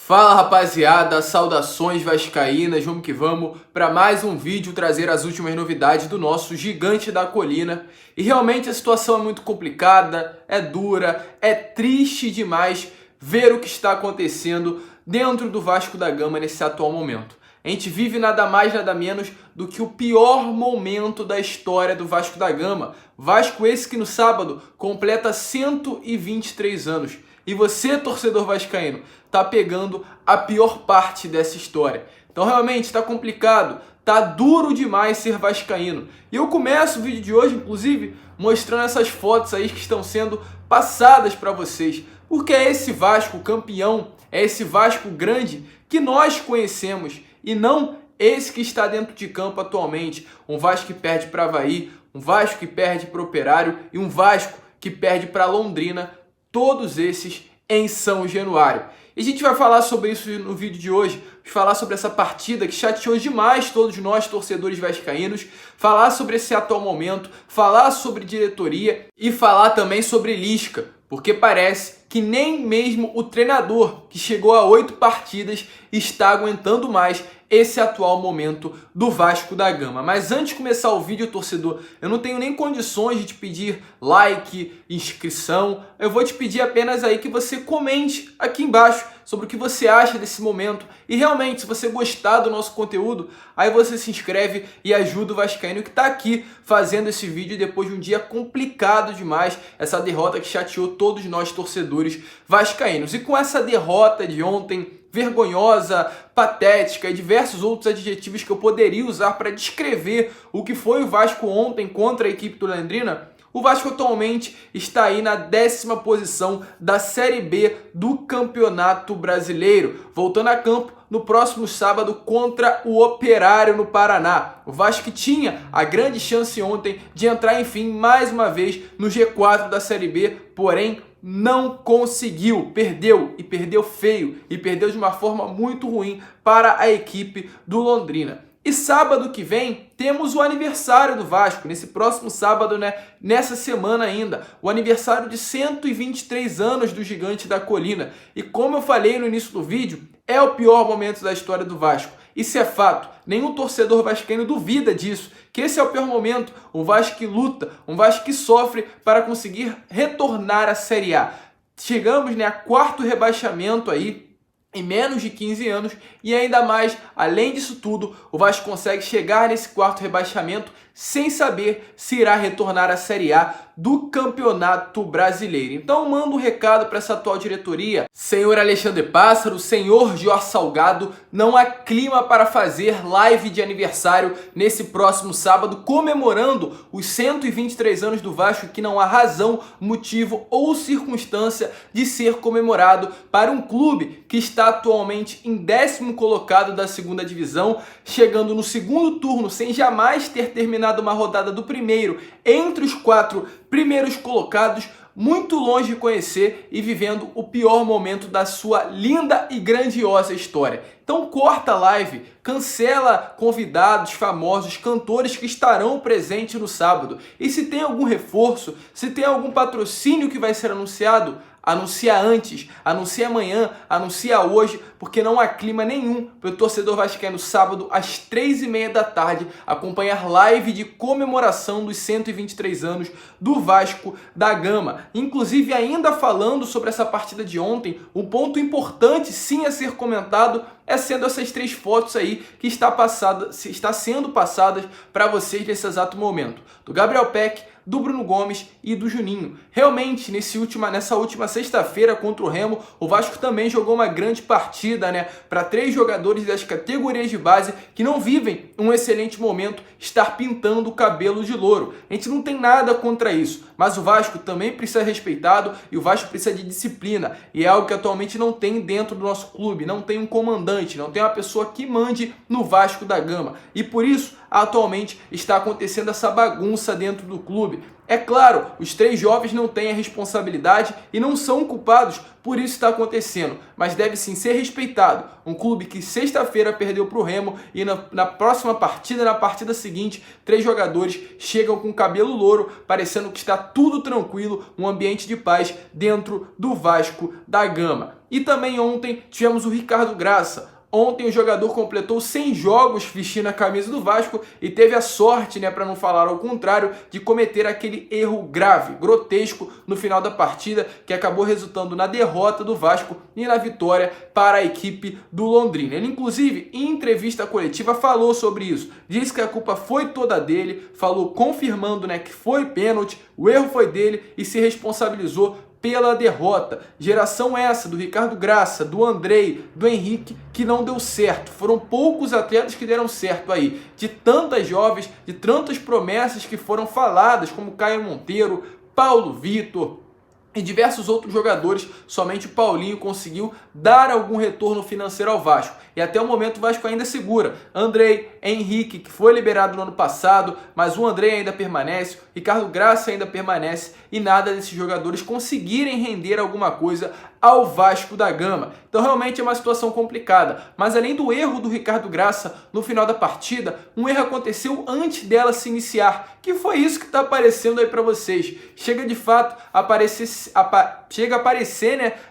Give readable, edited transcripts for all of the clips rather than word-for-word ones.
Fala rapaziada, saudações vascaínas, vamos que vamos para mais um vídeo trazer as últimas novidades do nosso gigante da colina. E realmente a situação é muito complicada, é dura, é triste demais ver o que está acontecendo dentro do Vasco da Gama nesse atual momento. A gente vive nada mais, nada menos do que o pior momento da história do Vasco da Gama. Vasco esse que no sábado completa 123 anos. E você, torcedor vascaíno, tá pegando a pior parte dessa história. Então realmente tá complicado, tá duro demais ser vascaíno. E eu começo o vídeo de hoje, inclusive, mostrando essas fotos aí que estão sendo passadas para vocês. Porque é esse Vasco campeão, é esse Vasco grande que nós conhecemos e não esse que está dentro de campo atualmente. Um Vasco que perde para Avaí, um Vasco que perde para o Operário e um Vasco que perde para Londrina. Todos esses em São Januário. E a gente vai falar sobre isso no vídeo de hoje, falar sobre essa partida que chateou demais todos nós, torcedores vascaínos, falar sobre esse atual momento, falar sobre diretoria e falar também sobre Lisca, porque parece que nem mesmo o treinador, que chegou a 8 partidas, está aguentando mais esse atual momento do Vasco da Gama. Mas antes de começar o vídeo, torcedor, eu não tenho nem condições de te pedir like, inscrição. Eu vou te pedir apenas aí que você comente aqui embaixo sobre o que você acha desse momento. E realmente, se você gostar do nosso conteúdo, aí você se inscreve e ajuda o vascaíno que está aqui fazendo esse vídeo depois de um dia complicado demais, essa derrota que chateou todos nós torcedores vascaínos. E com essa derrota de ontem, vergonhosa, patética e diversos outros adjetivos que eu poderia usar para descrever o que foi o Vasco ontem contra a equipe do Londrina, o Vasco atualmente está aí na 10ª posição da Série B do Campeonato Brasileiro, voltando a campo no próximo sábado contra o Operário no Paraná. O Vasco que tinha a grande chance ontem de entrar, enfim, mais uma vez no G4 da Série B, porém não conseguiu, perdeu e perdeu feio e perdeu de uma forma muito ruim para a equipe do Londrina. E sábado que vem temos o aniversário do Vasco, nesse próximo sábado, nessa semana ainda, o aniversário de 123 anos do Gigante da Colina. E como eu falei no início do vídeo, é o pior momento da história do Vasco. Isso é fato, nenhum torcedor vascaíno duvida disso, que esse é o pior momento, um Vasco que luta, um Vasco que sofre para conseguir retornar à Série A. Chegamos a 4º rebaixamento aí, em menos de 15 anos, e ainda mais, além disso tudo, o Vasco consegue chegar nesse 4º rebaixamento sem saber se irá retornar à Série A do Campeonato Brasileiro. Então mando um recado para essa atual diretoria. Senhor Alexandre Pássaro, senhor Jorge Salgado, não há clima para fazer live de aniversário nesse próximo sábado, comemorando os 123 anos do Vasco, que não há razão, motivo ou circunstância de ser comemorado para um clube que está atualmente em 10º colocado da 2ª divisão, chegando no 2º turno sem jamais ter terminado uma rodada do primeiro entre os 4 primeiros colocados, muito longe de conhecer e vivendo o pior momento da sua linda e grandiosa história. Então corta a live, cancela convidados famosos, cantores que estarão presentes no sábado. E se tem algum reforço, se tem algum patrocínio que vai ser anunciado, anuncia antes, anuncia amanhã, anuncia hoje, porque não há clima nenhum para o torcedor vascaíno sábado às 3h30 da tarde acompanhar live de comemoração dos 123 anos do Vasco da Gama. Inclusive, ainda falando sobre essa partida de ontem, um ponto importante sim a ser comentado é sendo essas 3 fotos aí que está sendo passadas para vocês nesse exato momento. Do Gabriel Peck, do Bruno Gomes e do Juninho. Realmente, nessa última sexta-feira contra o Remo, o Vasco também jogou uma grande partida, para 3 jogadores das categorias de base que não vivem um excelente momento estar pintando o cabelo de louro. A gente não tem nada contra isso, mas o Vasco também precisa ser respeitado e o Vasco precisa de disciplina. E é algo que atualmente não tem dentro do nosso clube, não tem um comandante, não tem uma pessoa que mande no Vasco da Gama. E por isso, atualmente, está acontecendo essa bagunça dentro do clube. clube. É claro, os 3 jovens não têm a responsabilidade e não são culpados por isso estar acontecendo, mas deve sim ser respeitado. Um clube que sexta-feira perdeu para o Remo e na próxima partida, na partida seguinte, 3 jogadores chegam com cabelo louro, parecendo que está tudo tranquilo, um ambiente de paz dentro do Vasco da Gama. E também ontem tivemos o Ricardo Graça. Ontem o jogador completou 100 jogos vestindo a camisa do Vasco e teve a sorte, para não falar ao contrário, de cometer aquele erro grave, grotesco no final da partida, que acabou resultando na derrota do Vasco e na vitória para a equipe do Londrina. Ele, inclusive, em entrevista coletiva, falou sobre isso. Disse que a culpa foi toda dele, falou confirmando, que foi pênalti, o erro foi dele e se responsabilizou pela derrota. Geração essa do Ricardo Graça, do Andrei, do Henrique, que não deu certo. Foram poucos atletas que deram certo aí. De tantas jovens, de tantas promessas que foram faladas, como Caio Monteiro, Paulo Vitor e diversos outros jogadores, somente o Paulinho conseguiu dar algum retorno financeiro ao Vasco. E até o momento o Vasco ainda segura. Andrei, Henrique, que foi liberado no ano passado, mas o Andrei ainda permanece, Ricardo Graça ainda permanece e nada desses jogadores conseguirem render alguma coisa ao Vasco da Gama. Então realmente é uma situação complicada. Mas além do erro do Ricardo Graça no final da partida, um erro aconteceu antes dela se iniciar, que foi isso que está aparecendo aí para vocês. Chega de fato a aparecer,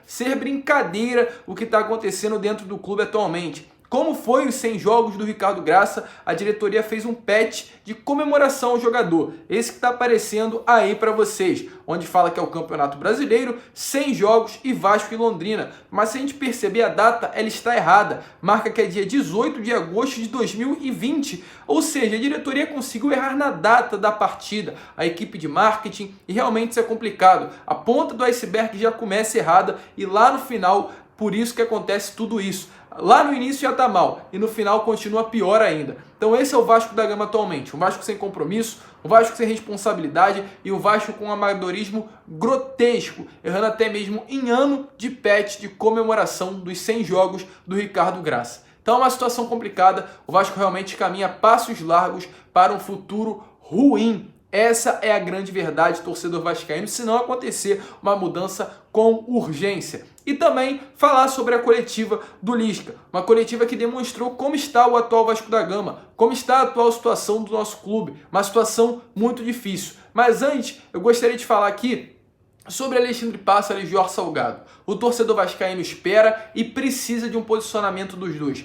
ser brincadeira o que está acontecendo dentro do clube atualmente. Como foi os 100 jogos do Ricardo Graça, a diretoria fez um patch de comemoração ao jogador. Esse que está aparecendo aí para vocês, onde fala que é o Campeonato Brasileiro, 100 jogos e Vasco e Londrina. Mas se a gente perceber a data, ela está errada. Marca que é dia 18 de agosto de 2020. Ou seja, a diretoria conseguiu errar na data da partida. A equipe de marketing, e realmente isso é complicado. A ponta do iceberg já começa errada e lá no final, por isso que acontece tudo isso. Lá no início já está mal e no final continua pior ainda. Então esse é o Vasco da Gama atualmente. Um Vasco sem compromisso, um Vasco sem responsabilidade e um Vasco com um amadorismo grotesco, errando até mesmo em ano de patch de comemoração dos 100 jogos do Ricardo Graça. Então é uma situação complicada, o Vasco realmente caminha passos largos para um futuro ruim. Essa é a grande verdade, torcedor vascaíno, se não acontecer uma mudança com urgência. E também falar sobre a coletiva do Lisca, uma coletiva que demonstrou como está o atual Vasco da Gama, como está a atual situação do nosso clube, uma situação muito difícil. Mas antes, eu gostaria de falar aqui sobre Alexandre Pássaro e Jorge Salgado. O torcedor vascaíno espera e precisa de um posicionamento dos dois.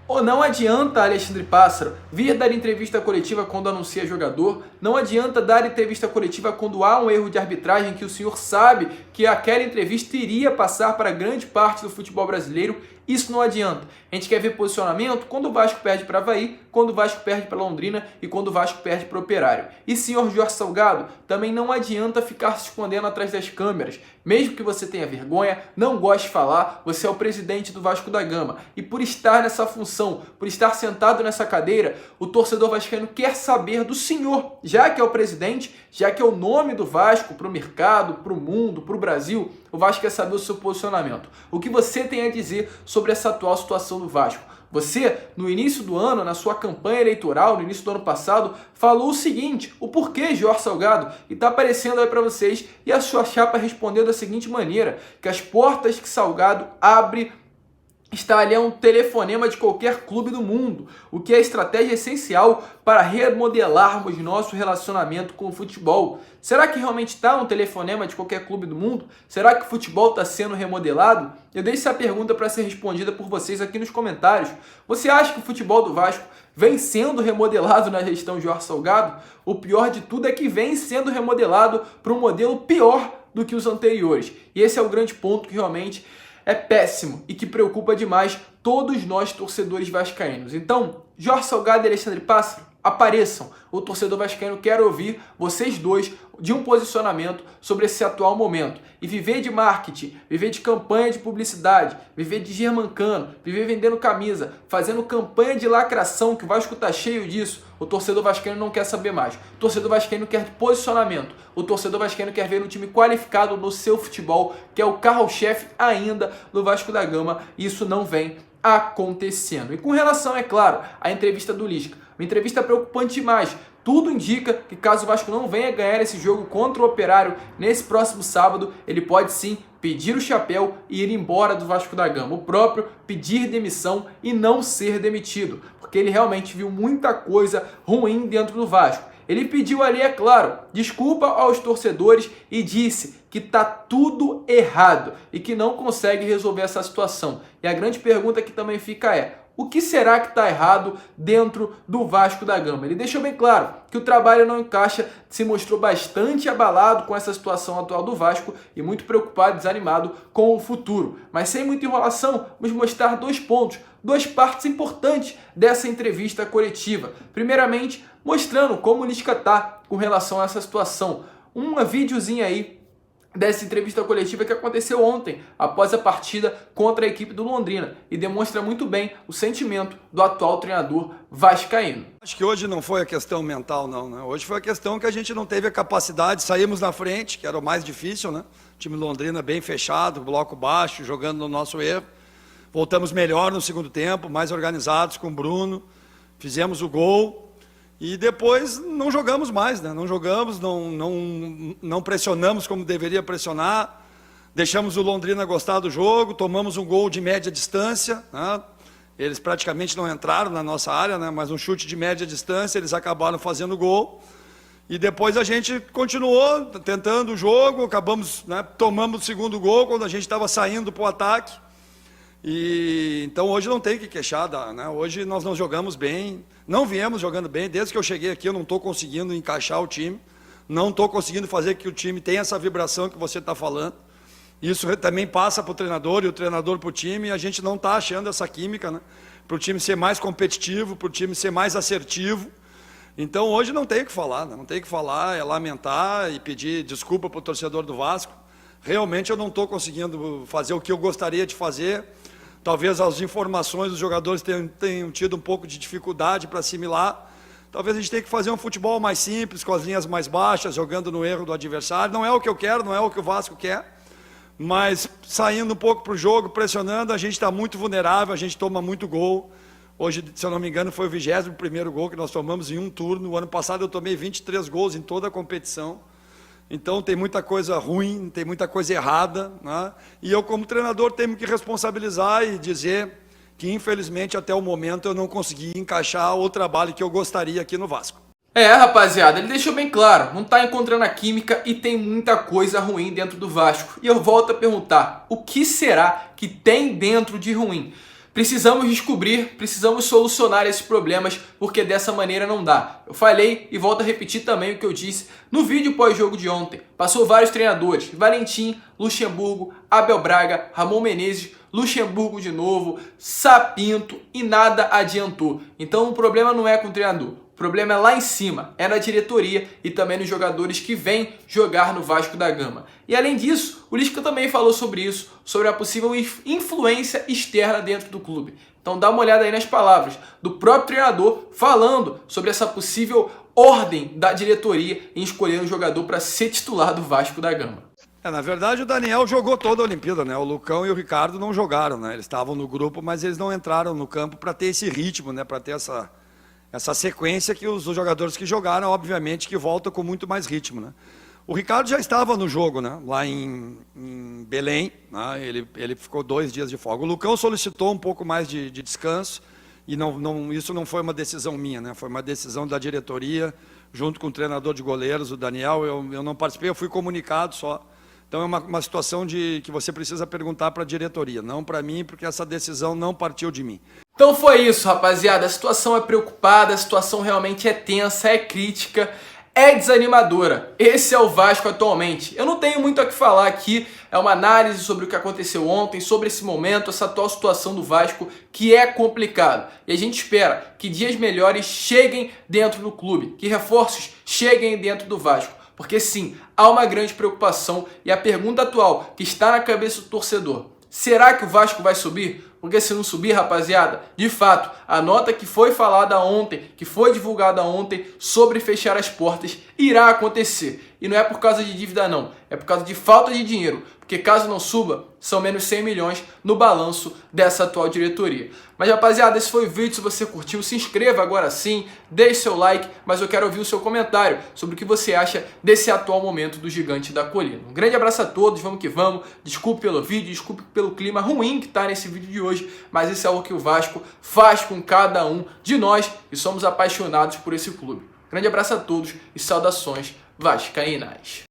Ou não adianta Alexandre Pássaro vir dar entrevista coletiva quando anuncia jogador, não adianta dar entrevista coletiva quando há um erro de arbitragem que o senhor sabe que aquela entrevista iria passar para grande parte do futebol brasileiro. Isso não adianta. A gente quer ver posicionamento quando o Vasco perde para Avaí, quando o Vasco perde para Londrina e quando o Vasco perde para o Operário. E senhor Jorge Salgado, também não adianta ficar se escondendo atrás das câmeras. Mesmo que você tenha vergonha, não goste de falar, você é o presidente do Vasco da Gama. E por estar nessa função, por estar sentado nessa cadeira, o torcedor vascaíno quer saber do senhor, já que é o presidente, já que é o nome do Vasco para o mercado, para o mundo, para o Brasil, o Vasco quer saber o seu posicionamento. O que você tem a dizer sobre essa atual situação do Vasco? Você, no início do ano, na sua campanha eleitoral, no início do ano passado, falou o seguinte, o porquê Jorge Salgado, e está aparecendo aí para vocês, e a sua chapa respondeu da seguinte maneira, que as portas que Salgado abre está ali a um telefonema de qualquer clube do mundo, o que é estratégia essencial para remodelarmos nosso relacionamento com o futebol. Será que realmente está um telefonema de qualquer clube do mundo? Será que o futebol está sendo remodelado? Eu deixo essa pergunta para ser respondida por vocês aqui nos comentários. Você acha que o futebol do Vasco vem sendo remodelado na gestão Jorge Salgado? O pior de tudo é que vem sendo remodelado para um modelo pior do que os anteriores. E esse é o grande ponto que realmente é péssimo e que preocupa demais todos nós torcedores vascaínos. Então, Jorge Salgado e Alexandre Pássaro, apareçam. O torcedor vascaíno quer ouvir vocês dois de um posicionamento sobre esse atual momento. E viver de marketing, viver de campanha de publicidade, viver de germancano, viver vendendo camisa, fazendo campanha de lacração, que o Vasco tá cheio disso, o torcedor vascaíno não quer saber mais. O torcedor vascaíno quer posicionamento. O torcedor vascaíno quer ver um time qualificado no seu futebol, que é o carro-chefe ainda do Vasco da Gama. E isso não vem acontecendo. E com relação, é claro, à entrevista do Lisca, uma entrevista preocupante demais. tudo indica que caso o Vasco não venha ganhar esse jogo contra o Operário nesse próximo sábado, ele pode sim pedir o chapéu e ir embora do Vasco da Gama. O próprio pedir demissão e não ser demitido, porque ele realmente viu muita coisa ruim dentro do Vasco. Ele pediu ali, é claro, desculpa aos torcedores e disse que tá tudo errado e que não consegue resolver essa situação. E a grande pergunta que também fica é: o que será que está errado dentro do Vasco da Gama? Ele deixou bem claro que o trabalho não encaixa, se mostrou bastante abalado com essa situação atual do Vasco e muito preocupado e desanimado com o futuro. Mas sem muita enrolação, vamos mostrar dois pontos, duas partes importantes dessa entrevista coletiva. Primeiramente, mostrando como o Lisca está com relação a essa situação. Um videozinho aí dessa entrevista coletiva que aconteceu ontem, após a partida contra a equipe do Londrina, e demonstra muito bem o sentimento do atual treinador vascaíno. Acho que hoje não foi a questão mental, não, né? Hoje foi a questão que a gente não teve a capacidade, saímos na frente, que era o mais difícil, né? O time Londrina bem fechado, bloco baixo, jogando no nosso erro. Voltamos melhor no segundo tempo, mais organizados com o Bruno, fizemos o gol. E depois não jogamos mais, né? Não jogamos, não pressionamos como deveria pressionar, deixamos o Londrina gostar do jogo, tomamos um gol de média distância, né? Eles praticamente não entraram na nossa área, né? Mas um chute de média distância, eles acabaram fazendo gol. E depois a gente continuou tentando o jogo, acabamos, né, tomamos o segundo gol quando a gente estava saindo para o ataque. E então hoje não tem que queixar, né? Hoje nós não jogamos bem, não viemos jogando bem. Desde que eu cheguei aqui eu não estou conseguindo encaixar o time, não estou conseguindo fazer que o time tenha essa vibração que você está falando. Isso também passa para o treinador e o treinador para o time, e a gente não está achando essa química, né? Para o time ser mais competitivo, para o time ser mais assertivo. Então hoje não tem o que falar, né? Não tem o que falar, é lamentar e pedir desculpa para o torcedor do Vasco. Realmente eu não estou conseguindo fazer o que eu gostaria de fazer. Talvez as informações dos jogadores tenham tido um pouco de dificuldade para assimilar. Talvez a gente tenha que fazer um futebol mais simples, com as linhas mais baixas, jogando no erro do adversário. Não é o que eu quero, não é o que o Vasco quer. Mas saindo um pouco para o jogo, pressionando, a gente está muito vulnerável, a gente toma muito gol. Hoje, se eu não me engano, foi o 21º gol que nós tomamos em um turno. O ano passado eu tomei 23 gols em toda a competição. Então tem muita coisa ruim, tem muita coisa errada, né? E eu como treinador tenho que responsabilizar e dizer que infelizmente até o momento eu não consegui encaixar o trabalho que eu gostaria aqui no Vasco. Rapaziada, ele deixou bem claro, não está encontrando a química e tem muita coisa ruim dentro do Vasco. E eu volto a perguntar, o que será que tem dentro de ruim? Precisamos descobrir, precisamos solucionar esses problemas, porque dessa maneira não dá. Eu falei e volto a repetir também o que eu disse no vídeo pós-jogo de ontem. Passou vários treinadores, Valentim, Luxemburgo, Abel Braga, Ramon Menezes, Luxemburgo de novo, Sapinto e nada adiantou. Então o problema não é com o treinador. O problema é lá em cima, é na diretoria e também nos jogadores que vêm jogar no Vasco da Gama. E além disso, o Lisca também falou sobre isso, sobre a possível influência externa dentro do clube. Então dá uma olhada aí nas palavras do próprio treinador falando sobre essa possível ordem da diretoria em escolher um jogador para ser titular do Vasco da Gama. Na verdade o Daniel jogou toda a Olimpíada, né? O Lucão e o Ricardo não jogaram, né? Eles estavam no grupo, mas eles não entraram no campo para ter esse ritmo, né? Para ter essa sequência que os jogadores que jogaram, obviamente, que voltam com muito mais ritmo, né? O Ricardo já estava no jogo, né? Lá em Belém, né? Ele ficou 2 dias de folga. O Lucão solicitou um pouco mais de descanso e isso não foi uma decisão minha, né? Foi uma decisão da diretoria, junto com o treinador de goleiros, o Daniel. Eu não participei, eu fui comunicado só. Então é uma situação que você precisa perguntar para a diretoria, não para mim, porque essa decisão não partiu de mim. Então foi isso, rapaziada. A situação é preocupada, a situação realmente é tensa, é crítica, é desanimadora. Esse é o Vasco atualmente. Eu não tenho muito a que falar aqui, é uma análise sobre o que aconteceu ontem, sobre esse momento, essa atual situação do Vasco, que é complicado. E a gente espera que dias melhores cheguem dentro do clube, que reforços cheguem dentro do Vasco. Porque sim, há uma grande preocupação e a pergunta atual que está na cabeça do torcedor: será que o Vasco vai subir? Porque se não subir, rapaziada, de fato, a nota que foi falada ontem, que foi divulgada ontem sobre fechar as portas, irá acontecer. E não é por causa de dívida não, é por causa de falta de dinheiro. Porque caso não suba, são menos 100 milhões no balanço dessa atual diretoria. Mas rapaziada, esse foi o vídeo. Se você curtiu, se inscreva agora sim, deixe seu like, mas eu quero ouvir o seu comentário sobre o que você acha desse atual momento do Gigante da Colina. Um grande abraço a todos, vamos que vamos. Desculpe pelo vídeo, desculpe pelo clima ruim que está nesse vídeo de hoje, mas isso é o que o Vasco faz com cada um de nós e somos apaixonados por esse clube. Grande abraço a todos e saudações vascaínas.